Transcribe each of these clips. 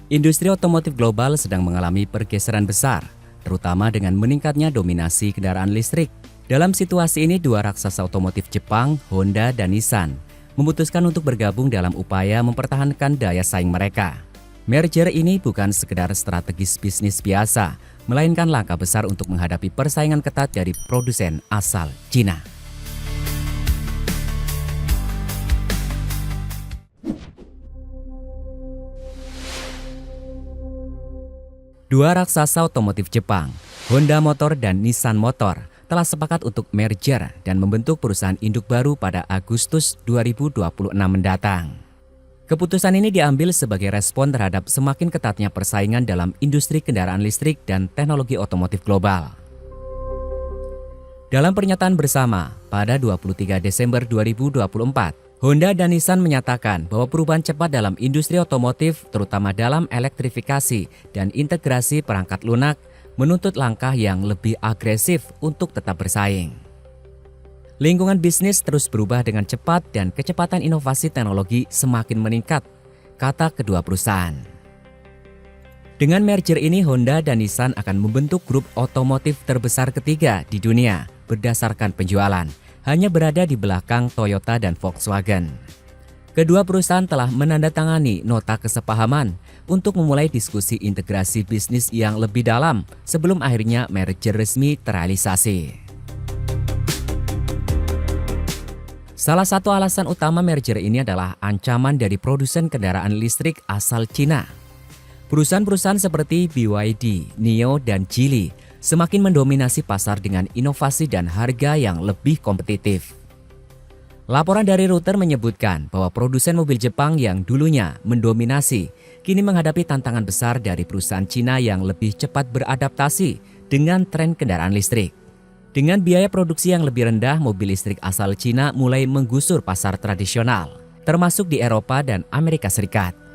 Industri otomotif global sedang mengalami pergeseran besar, terutama dengan meningkatnya dominasi kendaraan listrik. Dalam situasi ini, dua raksasa otomotif Jepang, Honda dan Nissan, memutuskan untuk bergabung dalam upaya mempertahankan daya saing mereka. Merger ini bukan sekedar strategis bisnis biasa, melainkan langkah besar untuk menghadapi persaingan ketat dari produsen asal Cina. Dua raksasa otomotif Jepang, Honda Motor dan Nissan Motor, telah sepakat untuk merger dan membentuk perusahaan induk baru pada Agustus 2026 mendatang. Keputusan ini diambil sebagai respon terhadap semakin ketatnya persaingan dalam industri kendaraan listrik dan teknologi otomotif global. Dalam pernyataan bersama pada 23 Desember 2024, Honda dan Nissan menyatakan bahwa perubahan cepat dalam industri otomotif, terutama dalam elektrifikasi dan integrasi perangkat lunak, menuntut langkah yang lebih agresif untuk tetap bersaing. Lingkungan bisnis terus berubah dengan cepat dan kecepatan inovasi teknologi semakin meningkat, kata kedua perusahaan. Dengan merger ini, Honda dan Nissan akan membentuk grup otomotif terbesar ketiga di dunia berdasarkan penjualan, hanya berada di belakang Toyota dan Volkswagen. Kedua perusahaan telah menandatangani nota kesepahaman untuk memulai diskusi integrasi bisnis yang lebih dalam sebelum akhirnya merger resmi terrealisasi. Salah satu alasan utama merger ini adalah ancaman dari produsen kendaraan listrik asal Cina. Perusahaan-perusahaan seperti BYD, NIO, dan Geely semakin mendominasi pasar dengan inovasi dan harga yang lebih kompetitif. Laporan dari Reuters menyebutkan bahwa produsen mobil Jepang yang dulunya mendominasi, kini menghadapi tantangan besar dari perusahaan Cina yang lebih cepat beradaptasi dengan tren kendaraan listrik. Dengan biaya produksi yang lebih rendah, mobil listrik asal Cina mulai menggusur pasar tradisional, termasuk di Eropa dan Amerika Serikat.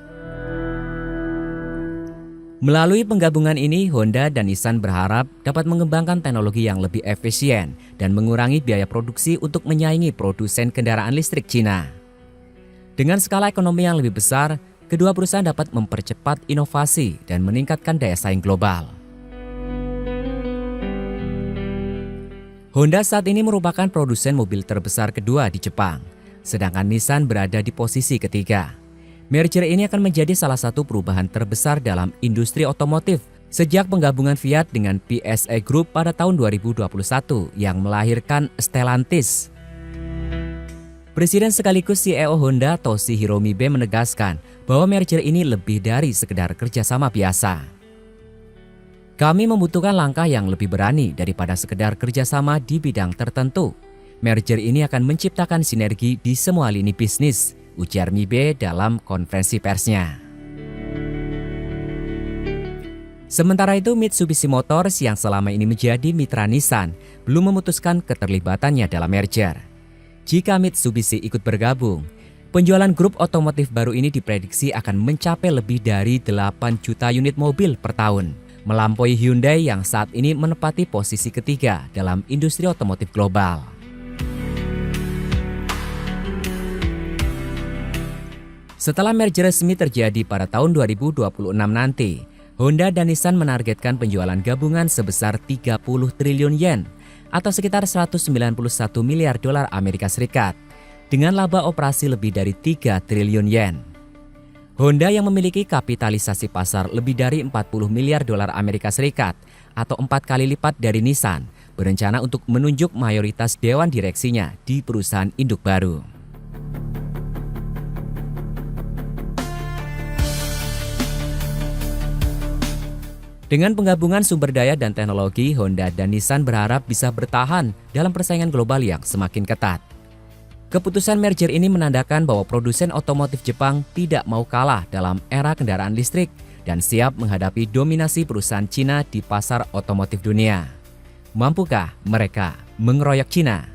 Melalui penggabungan ini, Honda dan Nissan berharap dapat mengembangkan teknologi yang lebih efisien dan mengurangi biaya produksi untuk menyaingi produsen kendaraan listrik Cina. Dengan skala ekonomi yang lebih besar, kedua perusahaan dapat mempercepat inovasi dan meningkatkan daya saing global. Honda saat ini merupakan produsen mobil terbesar kedua di Jepang, sedangkan Nissan berada di posisi ketiga. Merger ini akan menjadi salah satu perubahan terbesar dalam industri otomotif sejak penggabungan Fiat dengan PSA Group pada tahun 2021 yang melahirkan Stellantis. Presiden sekaligus CEO Honda Toshihiro Mibe menegaskan bahwa merger ini lebih dari sekedar kerjasama biasa. Kami membutuhkan langkah yang lebih berani daripada sekedar kerjasama di bidang tertentu. Merger ini akan menciptakan sinergi di semua lini bisnis, ujar Mibe dalam konferensi persnya. Sementara itu, Mitsubishi Motors yang selama ini menjadi mitra Nissan belum memutuskan keterlibatannya dalam merger. Jika Mitsubishi ikut bergabung, penjualan grup otomotif baru ini diprediksi akan mencapai lebih dari 8 juta unit mobil per tahun, melampaui Hyundai yang saat ini menempati posisi ketiga dalam industri otomotif global. Setelah merger resmi terjadi pada tahun 2026 nanti, Honda dan Nissan menargetkan penjualan gabungan sebesar 30 triliun yen atau sekitar 191 miliar dolar Amerika Serikat dengan laba operasi lebih dari 3 triliun yen. Honda yang memiliki kapitalisasi pasar lebih dari 40 miliar dolar Amerika Serikat atau 4 kali lipat dari Nissan berencana untuk menunjuk mayoritas dewan direksinya di perusahaan induk baru. Dengan penggabungan sumber daya dan teknologi, Honda dan Nissan berharap bisa bertahan dalam persaingan global yang semakin ketat. Keputusan merger ini menandakan bahwa produsen otomotif Jepang tidak mau kalah dalam era kendaraan listrik dan siap menghadapi dominasi perusahaan Cina di pasar otomotif dunia. Mampukah mereka mengeroyok Cina?